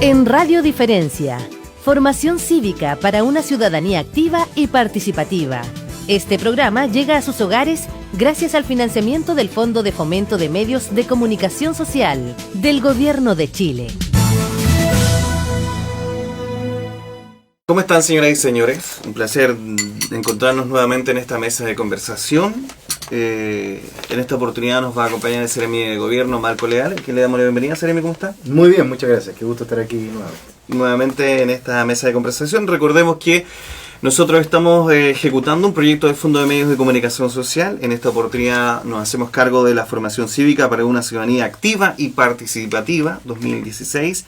En Radio Diferencia, formación cívica para una ciudadanía activa y participativa. Este programa llega a sus hogares gracias al financiamiento del Fondo de Fomento de Medios de Comunicación Social del Gobierno de Chile. ¿Cómo están, señoras y señores? Un placer encontrarnos nuevamente en esta mesa de conversación. En esta oportunidad nos va a acompañar el Seremi de Gobierno, Marco Leal, a quien le damos la bienvenida. Seremi, ¿cómo está? Muy bien, muchas gracias. Qué gusto estar aquí nuevamente en esta mesa de conversación. Recordemos que nosotros estamos ejecutando un proyecto de Fondo de Medios de Comunicación Social. En esta oportunidad nos hacemos cargo de la formación cívica para una ciudadanía activa y participativa 2016.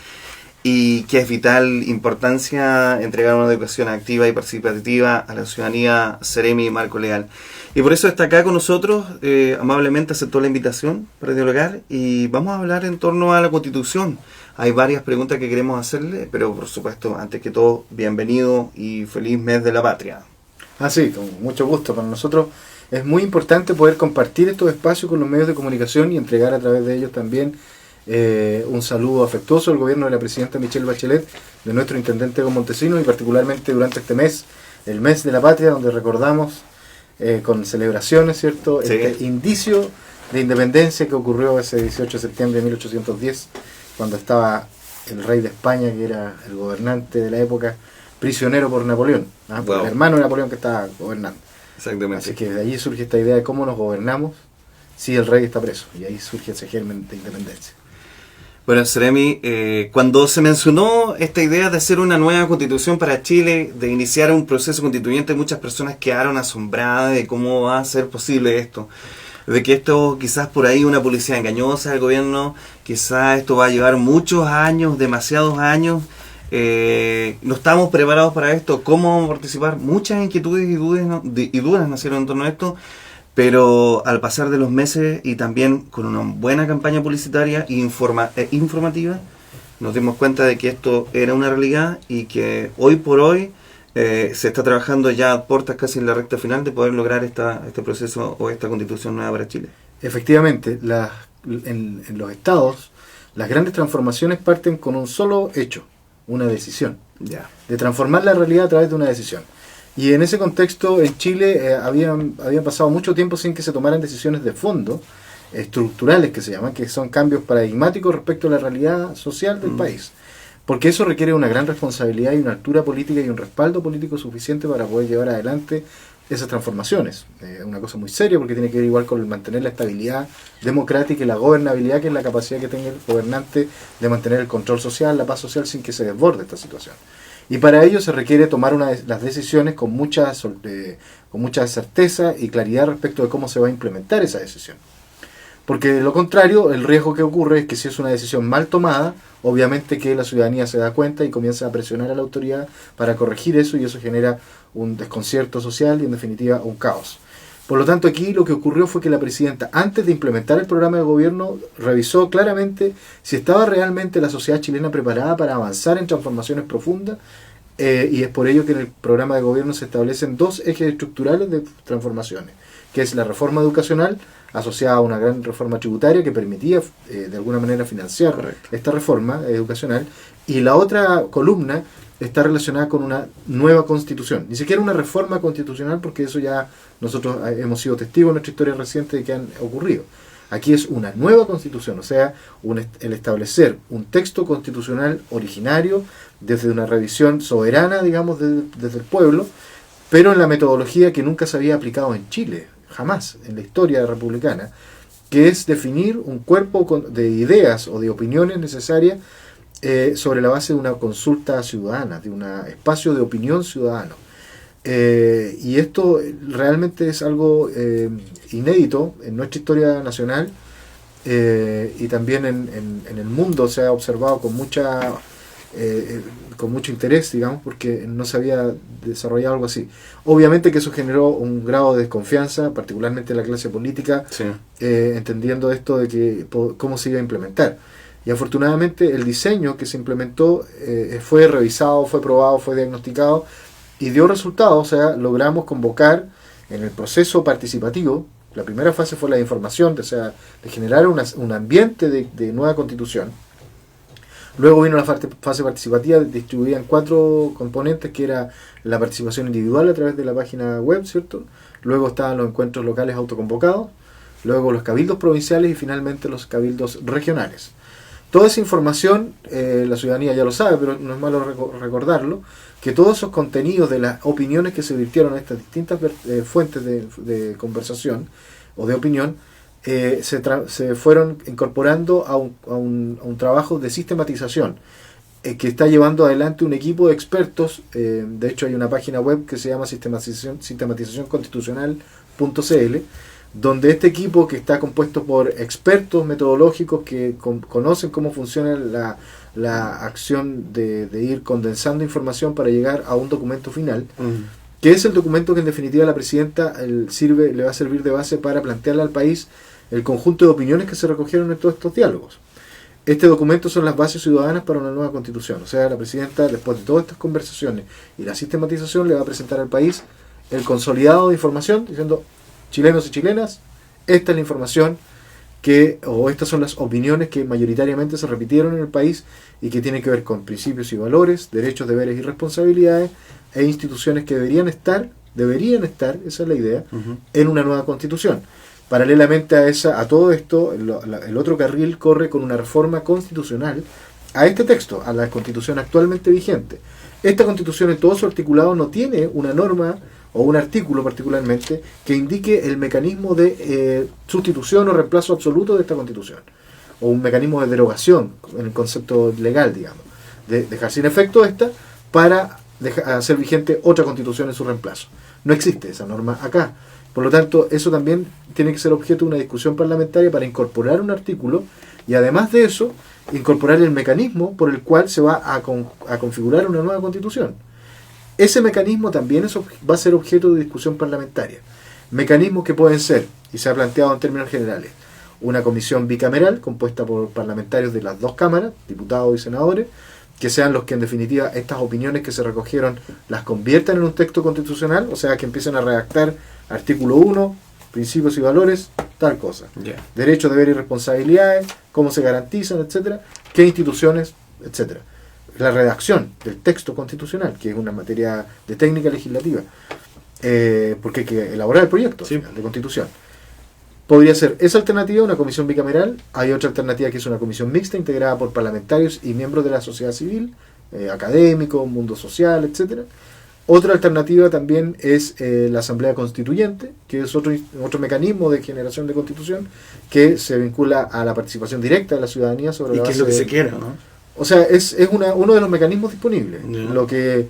Y que es vital importancia entregar una educación activa y participativa a la ciudadanía. Seremi Marco Leal. Y por eso está acá con nosotros, amablemente aceptó la invitación para dialogar y vamos a hablar en torno a la Constitución. Hay varias preguntas que queremos hacerle, pero por supuesto, antes que todo, bienvenido y feliz mes de la patria. Sí, con mucho gusto. Para nosotros es muy importante poder compartir estos espacios con los medios de comunicación y entregar a través de ellos también un saludo afectuoso al gobierno de la presidenta Michelle Bachelet, de nuestro intendente Egon Montesinos y particularmente durante este mes, el mes de la patria, donde recordamos con celebraciones, ¿cierto? Sí. Este indicio de independencia que ocurrió ese 18 de septiembre de 1810, cuando estaba el rey de España, que era el gobernante de la época, prisionero por Napoleón, por el hermano de Napoleón que estaba gobernando. Exactamente. Así que de allí surge esta idea de cómo nos gobernamos si el rey está preso, y ahí surge ese germen de independencia. Bueno, Seremi, cuando se mencionó esta idea de hacer una nueva constitución para Chile, de iniciar un proceso constituyente, muchas personas quedaron asombradas de cómo va a ser posible esto. De que esto quizás por ahí una publicidad engañosa del gobierno, quizás esto va a llevar muchos años, demasiados años. No estamos preparados para esto. ¿Cómo vamos a participar? Muchas inquietudes y dudas nacieron en torno a esto. Pero al pasar de los meses y también con una buena campaña publicitaria e informativa, nos dimos cuenta de que esto era una realidad y que hoy por hoy se está trabajando ya a puertas casi en la recta final de poder lograr este proceso o esta constitución nueva para Chile. Efectivamente, en los estados, las grandes transformaciones parten con un solo hecho, una decisión, de transformar la realidad a través de una decisión. Y en ese contexto, en Chile habían pasado mucho tiempo sin que se tomaran decisiones de fondo, estructurales que se llaman, que son cambios paradigmáticos respecto a la realidad social del país. Porque eso requiere una gran responsabilidad y una altura política y un respaldo político suficiente para poder llevar adelante esas transformaciones. Una cosa muy seria porque tiene que ver igual con mantener la estabilidad democrática y la gobernabilidad, que es la capacidad que tenga el gobernante de mantener el control social, la paz social, sin que se desborde esta situación. Y para ello se requiere tomar las decisiones con mucha certeza y claridad respecto de cómo se va a implementar esa decisión. Porque de lo contrario, el riesgo que ocurre es que si es una decisión mal tomada, obviamente que la ciudadanía se da cuenta y comienza a presionar a la autoridad para corregir eso, y eso genera un desconcierto social y en definitiva un caos. Por lo tanto, aquí lo que ocurrió fue que la presidenta, antes de implementar el programa de gobierno, revisó claramente si estaba realmente la sociedad chilena preparada para avanzar en transformaciones profundas, y es por ello que en el programa de gobierno se establecen dos ejes estructurales de transformaciones, que es la reforma educacional, asociada a una gran reforma tributaria que permitía de alguna manera financiar esta reforma educacional, y la otra columna está relacionada con una nueva constitución. Ni siquiera una reforma constitucional, porque eso ya nosotros hemos sido testigos en nuestra historia reciente de que han ocurrido. Aquí es una nueva constitución, o sea, el establecer un texto constitucional originario desde una revisión soberana, digamos, desde el pueblo, pero en la metodología que nunca se había aplicado en Chile, jamás, en la historia republicana, que es definir un cuerpo de ideas o de opiniones necesarias sobre la base de una consulta ciudadana, de un espacio de opinión ciudadano. Y esto realmente es algo inédito en nuestra historia nacional, y también en el mundo se ha observado con mucho interés, digamos, porque no se había desarrollado algo así. Obviamente que eso generó un grado de desconfianza, particularmente en la clase política, entendiendo esto de que cómo se iba a implementar. Y afortunadamente el diseño que se implementó fue revisado, fue probado, fue diagnosticado y dio resultados. O sea, logramos convocar en el proceso participativo. La primera fase fue la información, o sea, de generar un ambiente de nueva constitución. Luego vino la fase participativa distribuida en 4 componentes, que era la participación individual a través de la página web, ¿cierto? Luego estaban los encuentros locales autoconvocados, luego los cabildos provinciales y finalmente los cabildos regionales. Toda esa información, la ciudadanía ya lo sabe, pero no es malo recordarlo, que todos esos contenidos de las opiniones que se virtieron a estas distintas fuentes de conversación o de opinión, se fueron incorporando a un trabajo de sistematización que está llevando adelante un equipo de expertos. De hecho, hay una página web que se llama sistematizacionconstitucional.cl, donde este equipo, que está compuesto por expertos metodológicos que conocen cómo funciona la acción de ir condensando información para llegar a un documento final, que es el documento que en definitiva la presidenta le va a servir de base para plantearle al país el conjunto de opiniones que se recogieron en todos estos diálogos. Este documento son las bases ciudadanas para una nueva constitución. O sea, la presidenta, después de todas estas conversaciones y la sistematización, le va a presentar al país el consolidado de información diciendo: chilenos y chilenas, esta es la información o estas son las opiniones que mayoritariamente se repitieron en el país y que tienen que ver con principios y valores, derechos, deberes y responsabilidades e instituciones que deberían estar, esa es la idea, en una nueva constitución. Paralelamente a todo esto, el otro carril corre con una reforma constitucional a este texto, a la constitución actualmente vigente. Esta constitución en todo su articulado no tiene una norma o un artículo particularmente que indique el mecanismo de sustitución o reemplazo absoluto de esta constitución, o un mecanismo de derogación en el concepto legal, digamos, de dejar sin efecto esta para hacer vigente otra constitución en su reemplazo. No existe esa norma acá. Por lo tanto, eso también tiene que ser objeto de una discusión parlamentaria para incorporar un artículo y, además de eso, incorporar el mecanismo por el cual se va a configurar una nueva constitución. Ese mecanismo también va a ser objeto de discusión parlamentaria. Mecanismos que pueden ser, y se ha planteado en términos generales, una comisión bicameral compuesta por parlamentarios de las 2 cámaras, diputados y senadores, que sean los que en definitiva estas opiniones que se recogieron las conviertan en un texto constitucional, o sea, que empiecen a redactar artículo 1, principios y valores, tal cosa. Derechos, deberes y responsabilidades, cómo se garantizan, etcétera, qué instituciones, etcétera. La redacción del texto constitucional, que es una materia de técnica legislativa, porque hay que elaborar el proyecto de constitución. Podría ser esa alternativa, una comisión bicameral. Hay otra alternativa que es una comisión mixta integrada por parlamentarios y miembros de la sociedad civil, académicos, mundo social, etcétera. Otra alternativa también es la Asamblea Constituyente, que es otro mecanismo de generación de constitución que se vincula a la participación directa de la ciudadanía sobre la base. ¿Y qué es lo que se quiere, no? O sea, es uno de los mecanismos disponibles. Lo que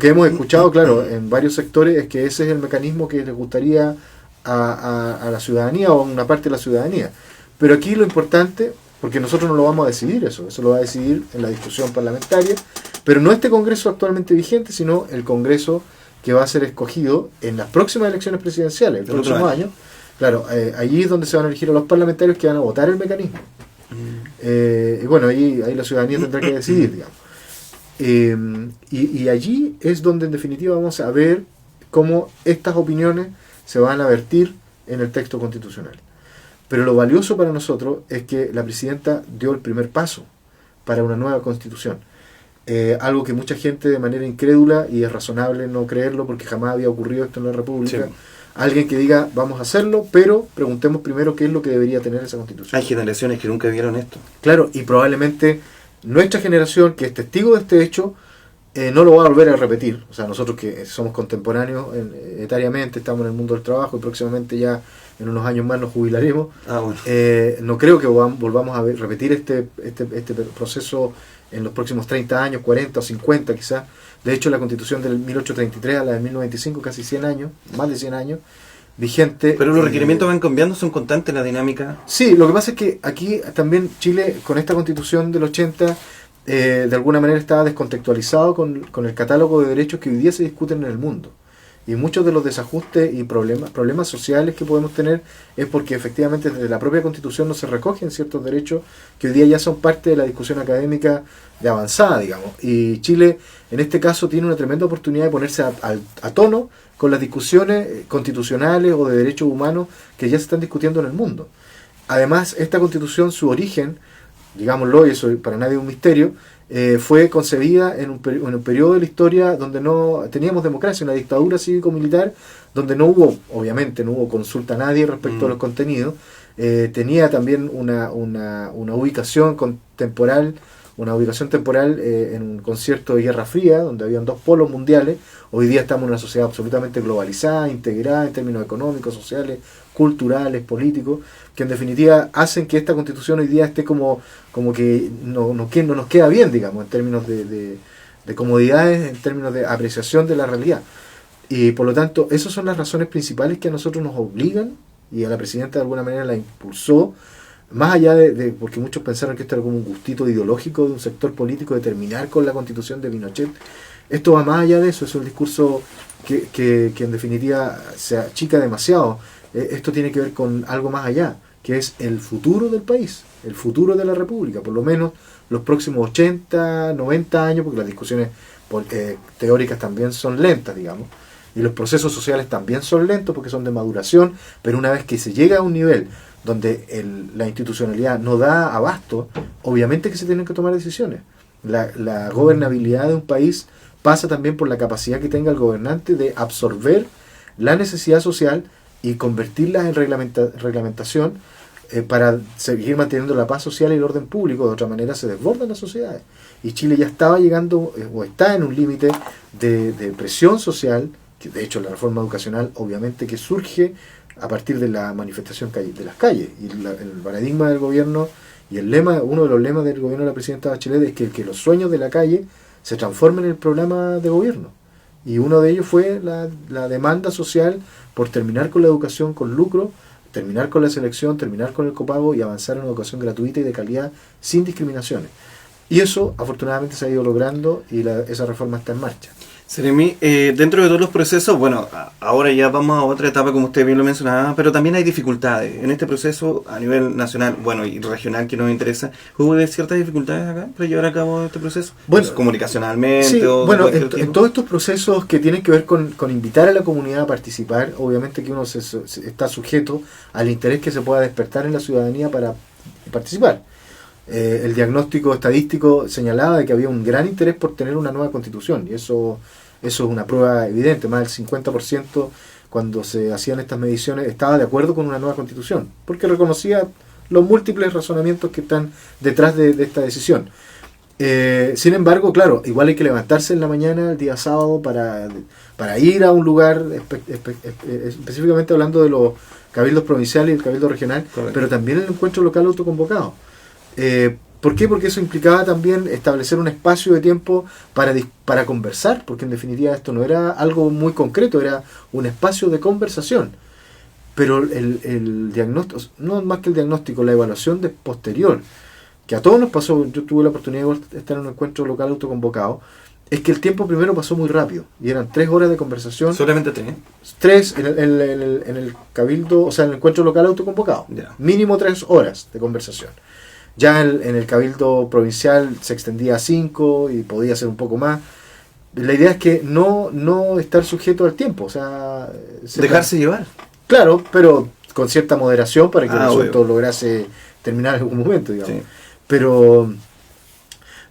hemos escuchado, claro, en varios sectores es que ese es el mecanismo que les gustaría a la ciudadanía o a una parte de la ciudadanía. Pero aquí lo importante, porque nosotros no lo vamos a decidir eso lo va a decidir en la discusión parlamentaria, pero no este Congreso actualmente vigente, sino el Congreso que va a ser escogido en las próximas elecciones presidenciales, el próximo año. Claro, allí es donde se van a elegir a los parlamentarios que van a votar el mecanismo. Y bueno, ahí la ciudadanía tendrá que decidir, digamos. Y allí es donde en definitiva vamos a ver cómo estas opiniones se van a vertir en el texto constitucional. Pero lo valioso para nosotros es que la presidenta dio el primer paso para una nueva constitución. Algo que mucha gente de manera incrédula, y es razonable no creerlo porque jamás había ocurrido esto en la República, alguien que diga vamos a hacerlo, pero preguntemos primero qué es lo que debería tener esa constitución. Hay generaciones que nunca vieron esto. Claro, y probablemente nuestra generación, que es testigo de este hecho, no lo va a volver a repetir. O sea, nosotros que somos contemporáneos etariamente, estamos en el mundo del trabajo y próximamente ya en unos años más nos jubilaremos. Bueno. No creo que volvamos a repetir este proceso en los próximos 30 años, 40 o 50 quizás. De hecho, la Constitución del 1833 a la del 1095, casi 100 años, más de 100 años, vigente. Pero los requerimientos van cambiando, son constantes en la dinámica. Sí, lo que pasa es que aquí también Chile, con esta Constitución del 80, de alguna manera estaba descontextualizado con el catálogo de derechos que hoy día se discuten en el mundo. Y muchos de los desajustes y problemas sociales que podemos tener es porque efectivamente desde la propia Constitución no se recogen ciertos derechos que hoy día ya son parte de la discusión académica de avanzada, digamos. Y Chile, en este caso, tiene una tremenda oportunidad de ponerse a tono con las discusiones constitucionales o de derechos humanos que ya se están discutiendo en el mundo. Además, esta Constitución, su origen, digámoslo, y eso para nadie es un misterio, fue concebida en un periodo de la historia donde no teníamos democracia, una dictadura cívico-militar, donde obviamente no hubo consulta a nadie respecto a los contenidos. Tenía también una ubicación temporal en un concierto de Guerra Fría, donde habían dos polos mundiales. Hoy día estamos en una sociedad absolutamente globalizada, integrada en términos económicos, sociales, culturales, políticos, que en definitiva hacen que esta constitución hoy día esté como que no nos queda bien, digamos, en términos de comodidades, en términos de apreciación de la realidad. Y por lo tanto, esas son las razones principales que a nosotros nos obligan, y a la presidenta de alguna manera la impulsó, más allá porque muchos pensaron que esto era como un gustito ideológico de un sector político de terminar con la constitución de Pinochet. Esto va más allá de eso, es un discurso que en definitiva se achica demasiado. Esto tiene que ver con algo más allá, que es el futuro del país, el futuro de la República, por lo menos los próximos 80, 90 años, porque las discusiones teóricas también son lentas, digamos, y los procesos sociales también son lentos porque son de maduración, pero una vez que se llega a un nivel donde la institucionalidad no da abasto, obviamente que se tienen que tomar decisiones. La gobernabilidad de un país pasa también por la capacidad que tenga el gobernante de absorber la necesidad social y convertirla en reglamentación para seguir manteniendo la paz social y el orden público. De otra manera se desbordan las sociedades. Y Chile ya estaba llegando, o está en un límite de presión social, que de hecho la reforma educacional obviamente que surge a partir de la manifestación de las calles. Y el paradigma del gobierno y uno de los lemas del gobierno de la presidenta Bachelet es que los sueños de la calle se transformen en el programa de gobierno. Y uno de ellos fue la demanda social por terminar con la educación con lucro, terminar con la selección, terminar con el copago y avanzar en una educación gratuita y de calidad sin discriminaciones. Y eso afortunadamente se ha ido logrando y esa reforma está en marcha. Seremi, dentro de todos los procesos, bueno, ahora ya vamos a otra etapa como usted bien lo mencionaba, pero también hay dificultades en este proceso a nivel nacional, bueno, y regional que nos interesa. ¿Hubo ciertas dificultades acá para llevar a cabo este proceso? Bueno, pues, comunicacionalmente. Sí, bueno, en todos estos procesos que tienen que ver con invitar a la comunidad a participar, obviamente que uno está sujeto al interés que se pueda despertar en la ciudadanía para participar. El diagnóstico estadístico señalaba de que había un gran interés por tener una nueva constitución, y eso es una prueba evidente. Más del 50% cuando se hacían estas mediciones estaba de acuerdo con una nueva constitución, porque reconocía los múltiples razonamientos que están detrás de esta decisión. Sin embargo, claro, igual hay que levantarse en la mañana el día sábado para ir a un lugar, específicamente hablando de los cabildos provinciales y el cabildo regional. Correcto. Pero también el encuentro local autoconvocado. ¿Por qué? Porque eso implicaba también establecer un espacio de tiempo para conversar, porque en definitiva esto no era algo muy concreto, era un espacio de conversación. Pero el diagnóstico, no más que el diagnóstico, la evaluación posterior, que a todos nos pasó, yo tuve la oportunidad de estar en un encuentro local autoconvocado, es que el tiempo primero pasó muy rápido, y eran 3 horas de conversación. ¿Solamente 3? 3 en el cabildo, o sea, en el encuentro local autoconvocado. Yeah. Mínimo 3 horas de conversación. Ya en el cabildo provincial se extendía a 5 y podía ser un poco más. La idea es que no estar sujeto al tiempo, o sea... Dejarse llevar. Claro, pero con cierta moderación para que el asunto lograse terminar en algún momento, digamos. Sí. Pero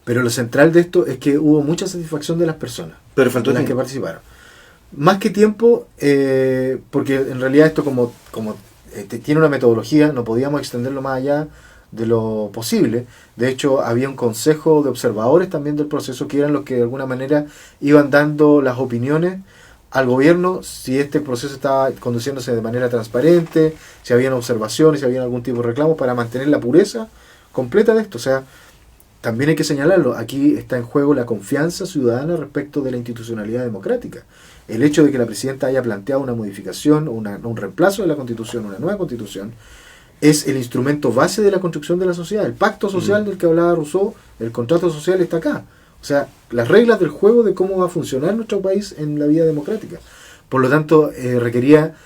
lo central de esto es que hubo mucha satisfacción de las personas, pero faltó de las que participaron. Más que tiempo, porque en realidad esto como tiene una metodología, no podíamos extenderlo más allá de lo posible. De hecho, había un consejo de observadores también del proceso que eran los que de alguna manera iban dando las opiniones al gobierno si este proceso estaba conduciéndose de manera transparente, si habían observaciones, si había algún tipo de reclamo para mantener la pureza completa de esto. O sea, también hay que señalarlo, aquí está en juego la confianza ciudadana respecto de la institucionalidad democrática. El hecho de que la presidenta haya planteado una modificación, un reemplazo de la Constitución, una nueva Constitución, es el instrumento base de la construcción de la sociedad. El pacto social del que hablaba Rousseau, el contrato social está acá. O sea, las reglas del juego de cómo va a funcionar nuestro país en la vida democrática. Por lo tanto, requería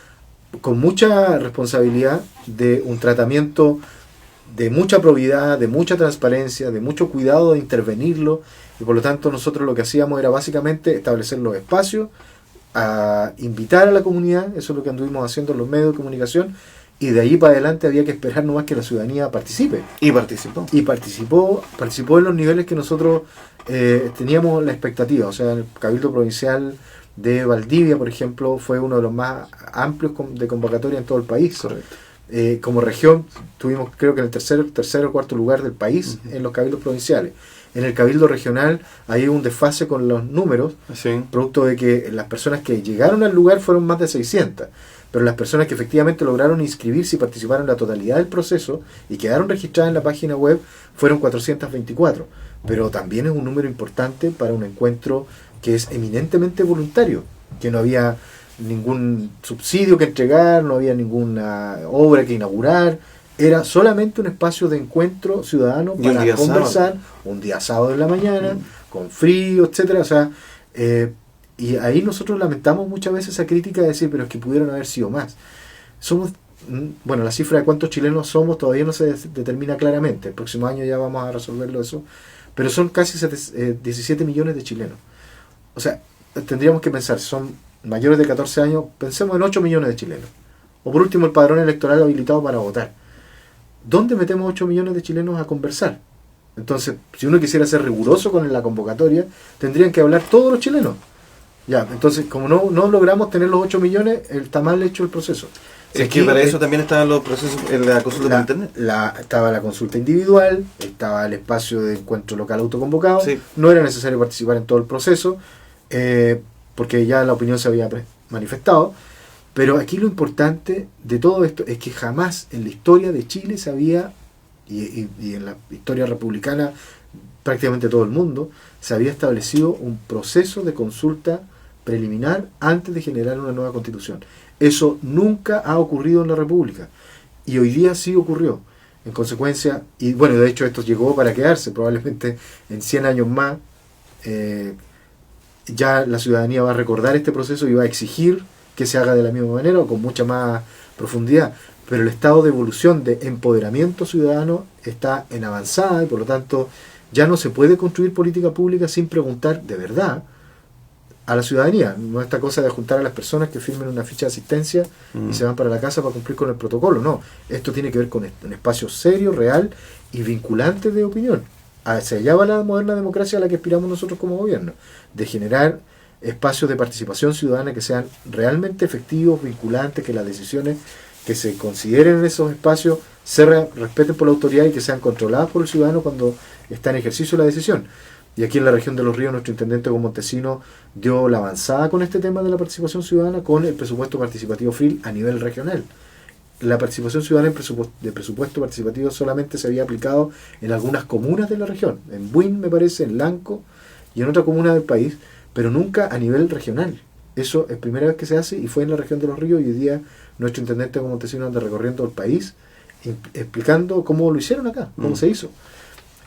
con mucha responsabilidad de un tratamiento de mucha probidad, de mucha transparencia, de mucho cuidado de intervenirlo, y por lo tanto nosotros lo que hacíamos era básicamente establecer los espacios, a invitar a la comunidad, eso es lo que anduvimos haciendo en los medios de comunicación, y de ahí para adelante había que esperar nomás que la ciudadanía participe. Y participó. Y participó en los niveles que nosotros teníamos la expectativa. O sea, el Cabildo Provincial de Valdivia, por ejemplo, fue uno de los más amplios de convocatoria en todo el país. Correcto. Como región tuvimos, creo que en el tercer o cuarto lugar del país en los cabildos provinciales. En el cabildo regional hay un desfase con los números, producto de que las personas que llegaron al lugar fueron más de 600, pero las personas que efectivamente lograron inscribirse y participaron en la totalidad del proceso y quedaron registradas en la página web fueron 424, pero también es un número importante para un encuentro que es eminentemente voluntario, que no había ningún subsidio que entregar, no había ninguna obra que inaugurar, era solamente un espacio de encuentro ciudadano para conversar, un día sábado en la mañana, con frío, etcétera. O sea, y ahí nosotros lamentamos muchas veces esa crítica de decir, pero es que pudieron haber sido más. Somos, bueno, la cifra de cuántos chilenos somos todavía no se determina claramente, el próximo año ya vamos a resolverlo eso, pero son casi 17 millones de chilenos. O sea, tendríamos que pensar, son mayores de 14 años, pensemos en 8 millones de chilenos. O por último, el padrón electoral habilitado para votar. ¿Dónde metemos 8 millones de chilenos a conversar? Entonces, si uno quisiera ser riguroso con la convocatoria, tendrían que hablar todos los chilenos. Ya, entonces, como no logramos tener los 8 millones, está mal hecho el proceso. Es que para eso también estaban los procesos en la consulta por internet. Estaba la consulta individual, estaba el espacio de encuentro local autoconvocado, sí. No era necesario participar en todo el proceso, porque ya la opinión se había manifestado, pero aquí lo importante de todo esto es que jamás en la historia de Chile se había, y en la historia republicana prácticamente todo el mundo, se había establecido un proceso de consulta preliminar antes de generar una nueva constitución. Eso nunca ha ocurrido en la República, y hoy día sí ocurrió. En consecuencia, y bueno, de hecho esto llegó para quedarse, probablemente en 100 años más, ya la ciudadanía va a recordar este proceso y va a exigir que se haga de la misma manera o con mucha más profundidad, pero el estado de evolución de empoderamiento ciudadano está en avanzada y por lo tanto ya no se puede construir política pública sin preguntar de verdad a la ciudadanía. No esta cosa de juntar a las personas que firmen una ficha de asistencia y se van para la casa para cumplir con el protocolo, no, esto tiene que ver con un espacio serio, real y vinculante de opinión. Hacia allá va la moderna democracia a la que aspiramos nosotros como gobierno, de generar espacios de participación ciudadana que sean realmente efectivos, vinculantes, que las decisiones que se consideren en esos espacios se respeten por la autoridad y que sean controladas por el ciudadano cuando está en ejercicio la decisión. Y aquí en la región de Los Ríos, nuestro intendente Hugo Montesino dio la avanzada con este tema de la participación ciudadana con el presupuesto participativo FRIL a nivel regional. La participación ciudadana de presupuesto participativo solamente se había aplicado en algunas comunas de la región, en Buin, me parece, en Lanco y en otra comuna del país, pero nunca a nivel regional. Eso es primera vez que se hace y fue en la región de Los Ríos, y hoy día nuestro intendente Hugo Montesino anda recorriendo el país explicando cómo lo hicieron acá, cómo se hizo.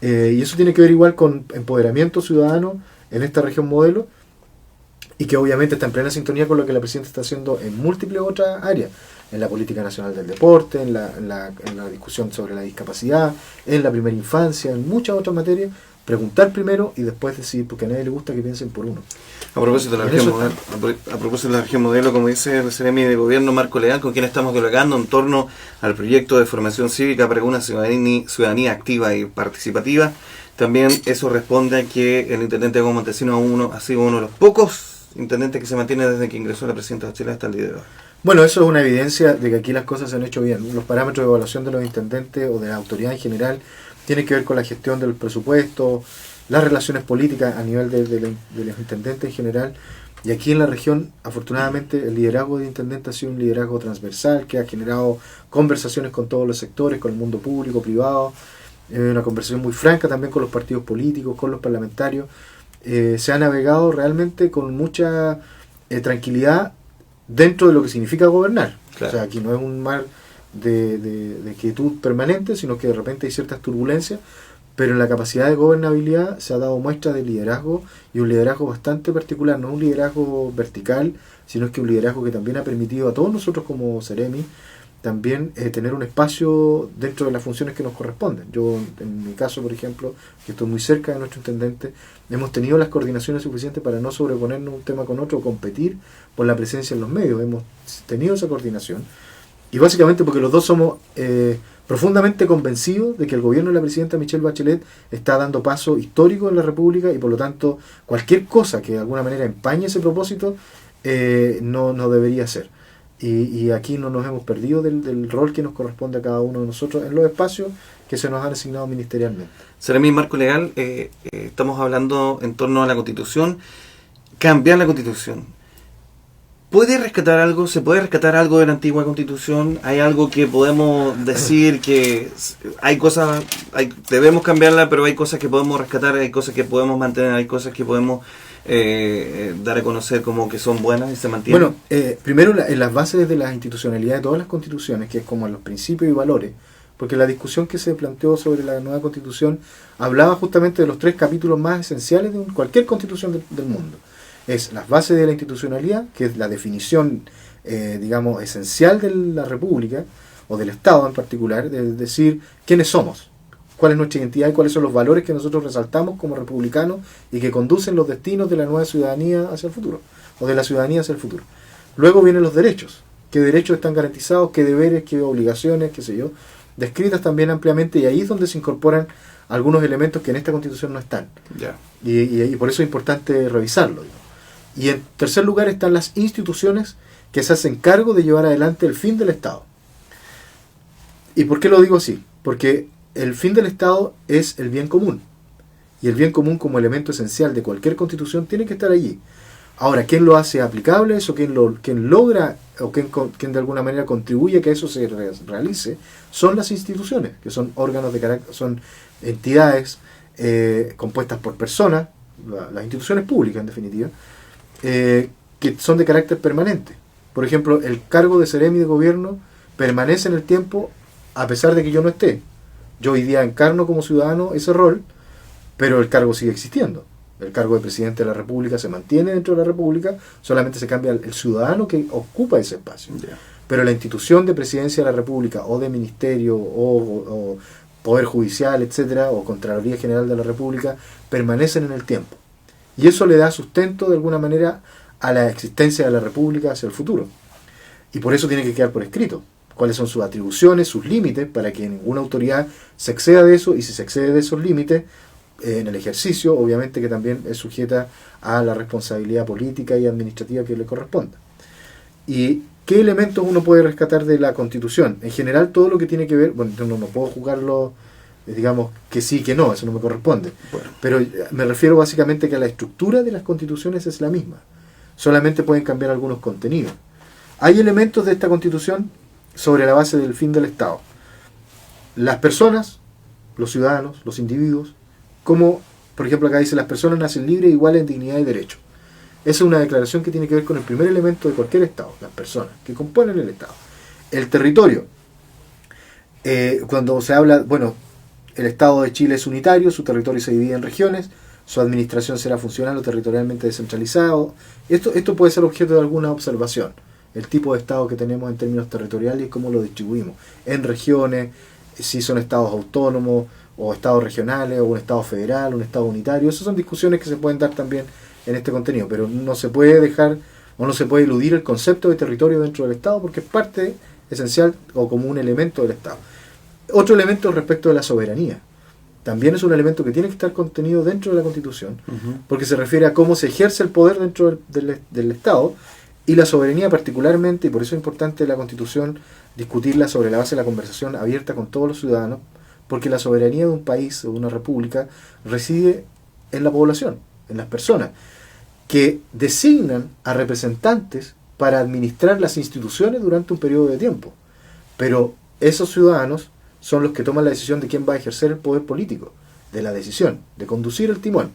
Y eso tiene que ver igual con empoderamiento ciudadano en esta región modelo, y que obviamente está en plena sintonía con lo que la presidenta está haciendo en múltiples otras áreas, en la política nacional del deporte, en la discusión sobre la discapacidad, en la primera infancia, en muchas otras materias. Preguntar primero y después decidir, porque a nadie le gusta que piensen por uno. A propósito de la región modelo, como dice el Ceremi de Gobierno Marco Leal, con quien estamos dialogando en torno al proyecto de formación cívica para una ciudadanía activa y participativa, también eso responde a que el intendente Hugo Montesino ha sido uno de los pocos intendentes que se mantiene desde que ingresó la presidenta Bachelet hasta el día de hoy. Bueno, eso es una evidencia de que aquí las cosas se han hecho bien. Los parámetros de evaluación de los intendentes o de la autoridad en general tienen que ver con la gestión del presupuesto, las relaciones políticas a nivel de los intendentes en general. Y aquí en la región, afortunadamente, el liderazgo de intendente ha sido un liderazgo transversal que ha generado conversaciones con todos los sectores, con el mundo público, privado, una conversación muy franca también con los partidos políticos, con los parlamentarios. Se ha navegado realmente con mucha tranquilidad dentro de lo que significa gobernar. Claro. O sea, aquí no es un mar de quietud permanente, sino que de repente hay ciertas turbulencias, pero en la capacidad de gobernabilidad se ha dado muestra de liderazgo, y un liderazgo bastante particular, no un liderazgo vertical, sino que un liderazgo que también ha permitido a todos nosotros como Ceremi también tener un espacio dentro de las funciones que nos corresponden. Yo, en mi caso, por ejemplo, que estoy muy cerca de nuestro intendente, hemos tenido las coordinaciones suficientes para no sobreponernos un tema con otro o competir por la presencia en los medios. Hemos tenido esa coordinación Y básicamente porque los dos somos profundamente convencidos de que el gobierno de la presidenta Michelle Bachelet está dando paso histórico en la República, y por lo tanto cualquier cosa que de alguna manera empañe ese propósito no debería ser. Y aquí no nos hemos perdido del rol que nos corresponde a cada uno de nosotros en los espacios que se nos han asignado ministerialmente. Seremi, marco legal, estamos hablando en torno a la Constitución, cambiar la Constitución. ¿Puede rescatar algo? ¿Se puede rescatar algo de la antigua Constitución? ¿Hay algo que podemos decir que hay cosas, debemos cambiarla, pero hay cosas que podemos rescatar, hay cosas que podemos mantener, hay cosas que podemos dar a conocer como que son buenas y se mantienen? Bueno, primero en las bases de la institucionalidad de todas las constituciones, que es como los principios y valores, porque la discusión que se planteó sobre la nueva Constitución hablaba justamente de los 3 capítulos más esenciales de cualquier constitución del mundo. Es las bases de la institucionalidad, que es la definición, digamos, esencial de la República, o del Estado en particular, de decir quiénes somos, cuál es nuestra identidad y cuáles son los valores que nosotros resaltamos como republicanos y que conducen los destinos de la nueva ciudadanía hacia el futuro, o de la ciudadanía hacia el futuro. Luego vienen los derechos, qué derechos están garantizados, qué deberes, qué obligaciones, qué sé yo, descritas también ampliamente, y ahí es donde se incorporan algunos elementos que en esta Constitución no están. Yeah. Y por eso es importante revisarlo, digamos. Y en tercer lugar están las instituciones que se hacen cargo de llevar adelante el fin del Estado. ¿Y por qué lo digo así? Porque el fin del Estado es el bien común. Y el bien común, como elemento esencial de cualquier constitución, tiene que estar allí. Ahora, ¿quién lo hace aplicable? Eso, ¿quién logra o quién de alguna manera contribuye a que eso se realice? Son las instituciones, que son órganos de carácter, son entidades compuestas por personas, las instituciones públicas en definitiva, que son de carácter permanente. Por ejemplo, el cargo de seremi de gobierno permanece en el tiempo a pesar de que yo no esté. Yo hoy día encarno como ciudadano ese rol, pero el cargo sigue existiendo. El cargo de presidente de la República se mantiene dentro de la República, solamente se cambia el ciudadano que ocupa ese espacio. Yeah. Pero la institución de presidencia de la República, o de ministerio, o poder judicial, etcétera, o Contraloría General de la República, permanecen en el tiempo. Y eso le da sustento de alguna manera a la existencia de la República hacia el futuro. Y por eso tiene que quedar por escrito cuáles son sus atribuciones, sus límites, para que ninguna autoridad se exceda de eso, y si se excede de esos límites, en el ejercicio, obviamente que también es sujeta a la responsabilidad política y administrativa que le corresponda. ¿Y qué elementos uno puede rescatar de la Constitución? En general, todo lo que tiene que ver, bueno, no puedo juzgarlo, digamos, que sí, que no, eso no me corresponde. Bueno. Pero me refiero básicamente que la estructura de las constituciones es la misma. Solamente pueden cambiar algunos contenidos. Hay elementos de esta Constitución sobre la base del fin del Estado. Las personas, los ciudadanos, los individuos, como, por ejemplo, acá dice, las personas nacen libres e iguales en dignidad y derecho. Esa es una declaración que tiene que ver con el primer elemento de cualquier Estado, las personas, que componen el Estado. El territorio. Cuando se habla, bueno, el Estado de Chile es unitario, su territorio se divide en regiones, su administración será funcional o territorialmente descentralizado. Esto puede ser objeto de alguna observación. El tipo de Estado que tenemos en términos territoriales y cómo lo distribuimos. En regiones, si son Estados autónomos, o Estados regionales, o un Estado federal, un Estado unitario. Esas son discusiones que se pueden dar también en este contenido, pero no se puede dejar, o no se puede eludir el concepto de territorio dentro del Estado, porque es parte esencial o como un elemento del Estado. Otro elemento respecto de la soberanía. También es un elemento que tiene que estar contenido dentro de la Constitución, porque se refiere a cómo se ejerce el poder dentro del Estado, y la soberanía particularmente, y por eso es importante la Constitución discutirla sobre la base de la conversación abierta con todos los ciudadanos, porque la soberanía de un país o de una república reside en la población, en las personas, que designan a representantes para administrar las instituciones durante un periodo de tiempo. Pero esos ciudadanos son los que toman la decisión de quién va a ejercer el poder político, de la decisión, de conducir el timón.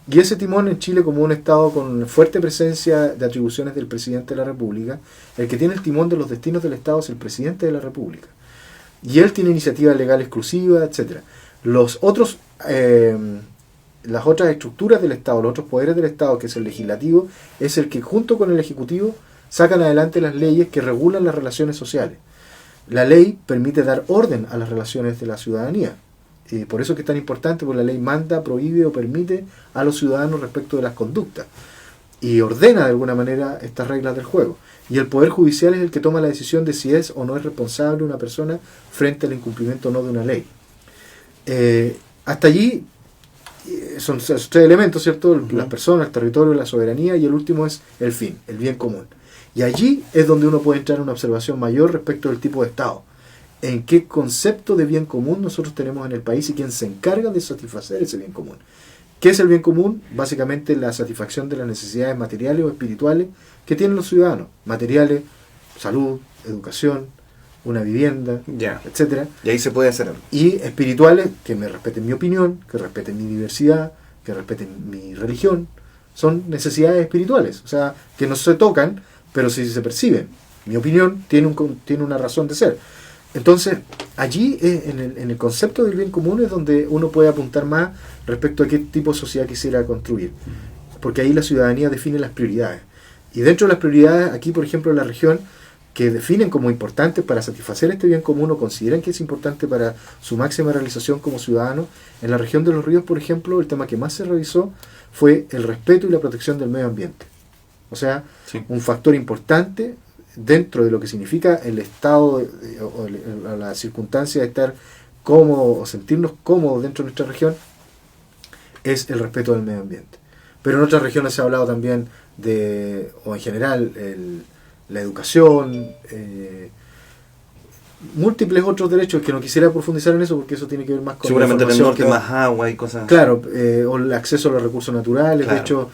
Y ese timón en Chile, como un Estado con fuerte presencia de atribuciones del presidente de la República, el que tiene el timón de los destinos del Estado es el presidente de la República. Y él tiene iniciativa legal exclusiva, etcétera. Las otras estructuras del Estado, los otros poderes del Estado, que es el legislativo, es el que junto con el ejecutivo sacan adelante las leyes que regulan las relaciones sociales. La ley permite dar orden a las relaciones de la ciudadanía. Y por eso es que es tan importante, porque la ley manda, prohíbe o permite a los ciudadanos respecto de las conductas. y ordena de alguna manera estas reglas del juego. Y el Poder Judicial es el que toma la decisión de si es o no es responsable una persona frente al incumplimiento o no de una ley. Hasta allí son tres elementos, ¿cierto? Las personas, el territorio, la soberanía, y el último es el fin, el bien común. Y allí es donde uno puede entrar en una observación mayor respecto del tipo de Estado. En qué concepto de bien común nosotros tenemos en el país y quién se encarga de satisfacer ese bien común. ¿Qué es el bien común? Básicamente la satisfacción de las necesidades materiales o espirituales que tienen los ciudadanos. Materiales, salud, educación, una vivienda, etcétera. Y ahí se puede hacer algo. Y espirituales, que me respeten mi opinión, que respeten mi diversidad, que respeten mi religión. Son necesidades espirituales, o sea, que no se tocan, pero sí se perciben. Mi opinión tiene una razón de ser. Entonces, allí en el concepto del bien común es donde uno puede apuntar más respecto a qué tipo de sociedad quisiera construir. Porque ahí la ciudadanía define las prioridades. Y dentro de las prioridades, aquí por ejemplo en la región, que definen como importantes para satisfacer este bien común o consideran que es importante para su máxima realización como ciudadano, en la región de los ríos, por ejemplo, el tema que más se revisó fue el respeto y la protección del medio ambiente. O sea, un factor importante dentro de lo que significa el estado o la circunstancia de estar cómodo o sentirnos cómodos dentro de nuestra región es el respeto del medio ambiente. Pero en otras regiones se ha hablado también de, o en general, la educación, múltiples otros derechos que no quisiera profundizar en eso porque eso tiene que ver más con seguramente en el norte más agua y cosas así. Claro, o el acceso a los recursos naturales. Claro. De hecho,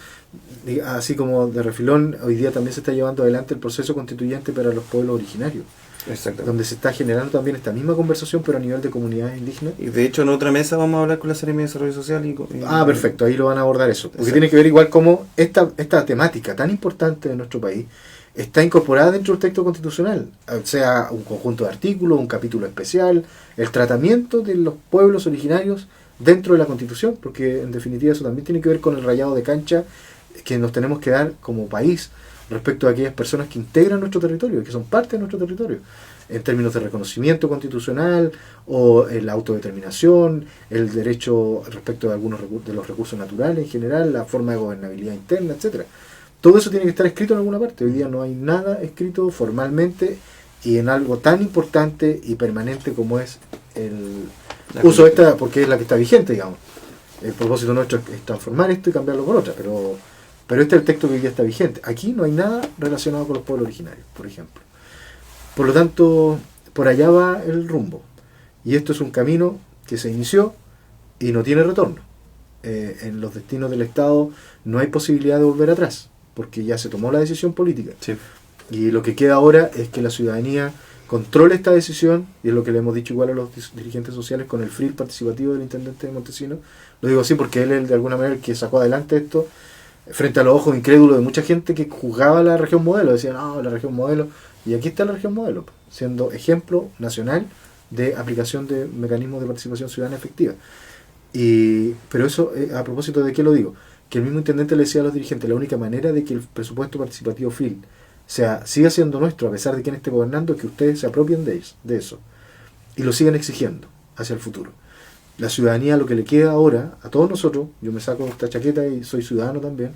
así como de refilón, hoy día también se está llevando adelante el proceso constituyente para los pueblos originarios, donde se está generando también esta misma conversación pero a nivel de comunidades indígenas. Y de hecho en otra mesa vamos a hablar con la Seremi de Desarrollo Social perfecto, ahí lo van a abordar eso, porque tiene que ver igual cómo esta temática tan importante de nuestro país está incorporada dentro del texto constitucional, sea un conjunto de artículos, un capítulo especial, el tratamiento de los pueblos originarios dentro de la Constitución, porque en definitiva eso también tiene que ver con el rayado de cancha que nos tenemos que dar como país respecto a aquellas personas que integran nuestro territorio, que son parte de nuestro territorio, en términos de reconocimiento constitucional o la autodeterminación, el derecho respecto de algunos de los recursos naturales en general, la forma de gobernabilidad interna, etcétera. Todo eso tiene que estar escrito en alguna parte. Hoy día no hay nada escrito formalmente y en algo tan importante y permanente como es el uso de esta, porque es la que está vigente, digamos. El propósito nuestro es transformar esto y cambiarlo por otra, pero este es el texto que hoy día está vigente. Aquí no hay nada relacionado con los pueblos originarios, por ejemplo. Por lo tanto, por allá va el rumbo. Y esto es un camino que se inició y no tiene retorno. En los destinos del Estado no hay posibilidad de volver atrás, porque ya se tomó la decisión política. Sí. Y lo que queda ahora es que la ciudadanía controle esta decisión, y es lo que le hemos dicho igual a los dirigentes sociales con el FRIL participativo del intendente de Montesinos. Lo digo así porque él es de alguna manera el que sacó adelante esto frente a los ojos incrédulos de mucha gente que juzgaba la región modelo, decían, no, la región modelo, y aquí está la región modelo, siendo ejemplo nacional de aplicación de mecanismos de participación ciudadana efectiva. Pero eso, a propósito de qué lo digo, que el mismo intendente le decía a los dirigentes, la única manera de que el presupuesto participativo FRIL siga siendo nuestro a pesar de quien esté gobernando es que ustedes se apropien de eso y lo sigan exigiendo hacia el futuro. La ciudadanía, lo que le queda ahora a todos nosotros, yo me saco esta chaqueta y soy ciudadano también,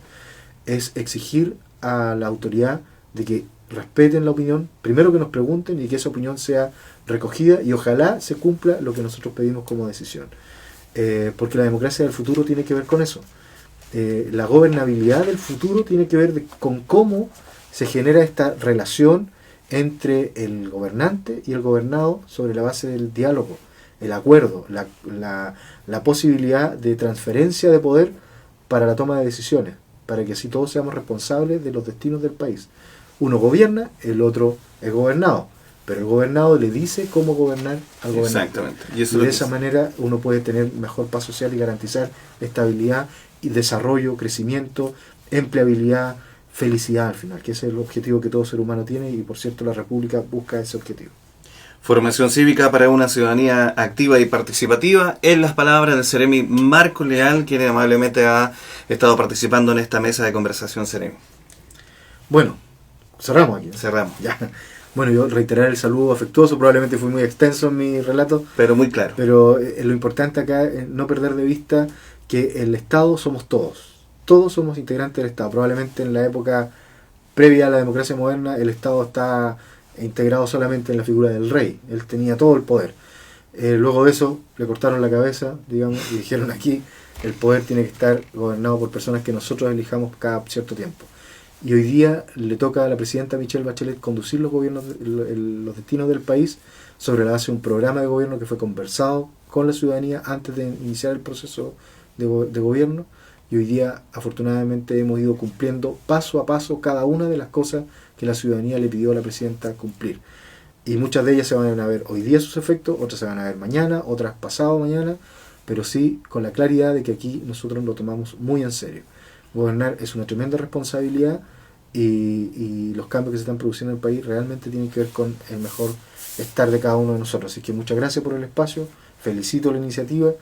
es exigir a la autoridad de que respeten la opinión, primero que nos pregunten y que esa opinión sea recogida y ojalá se cumpla lo que nosotros pedimos como decisión, porque la democracia del futuro tiene que ver con eso. La gobernabilidad del futuro tiene que ver con cómo se genera esta relación entre el gobernante y el gobernado sobre la base del diálogo, el acuerdo, la posibilidad de transferencia de poder para la toma de decisiones, para que así todos seamos responsables de los destinos del país. Uno gobierna, el otro es gobernado, pero el gobernado le dice cómo gobernar al gobernante. Exactamente. Y de esa manera uno puede tener mejor paz social y garantizar estabilidad y desarrollo, crecimiento, empleabilidad, felicidad al final, que ese es el objetivo que todo ser humano tiene y por cierto la República busca ese objetivo. Formación cívica para una ciudadanía activa y participativa, en las palabras del Seremi Marco Leal, quien amablemente ha estado participando en esta mesa de conversación. Seremi. Bueno, cerramos aquí. Cerramos. Ya. Bueno, yo reiterar el saludo afectuoso, probablemente fui muy extenso en mi relato. Pero muy claro. Pero lo importante acá es no perder de vista que el Estado somos todos. todos somos integrantes del Estado. Probablemente en la época previa a la democracia moderna el Estado está integrado solamente en la figura del rey. Él tenía todo el poder. Luego de eso le cortaron la cabeza, digamos, y dijeron aquí el poder tiene que estar gobernado por personas que nosotros elijamos cada cierto tiempo. Y hoy día le toca a la presidenta Michelle Bachelet conducir los gobiernos, los destinos del país sobre la base de un programa de gobierno que fue conversado con la ciudadanía antes de iniciar el proceso de gobierno. Y hoy día, afortunadamente, hemos ido cumpliendo paso a paso cada una de las cosas que la ciudadanía le pidió a la presidenta cumplir. Y muchas de ellas se van a ver hoy día sus efectos, otras se van a ver mañana, otras pasado mañana, pero sí con la claridad de que aquí nosotros lo tomamos muy en serio. Gobernar es una tremenda responsabilidad y los cambios que se están produciendo en el país realmente tienen que ver con el mejor estar de cada uno de nosotros. Así que muchas gracias por el espacio, felicito la iniciativa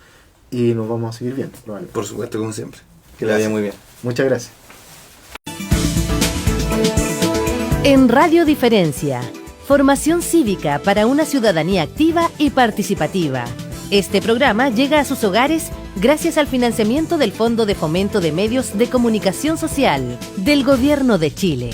y nos vamos a seguir viendo. Probablemente. Por supuesto, como siempre. Que le vaya muy bien. Muchas gracias. En Radio Diferencia, formación cívica para una ciudadanía activa y participativa. Este programa llega a sus hogares gracias al financiamiento del Fondo de Fomento de Medios de Comunicación Social del Gobierno de Chile.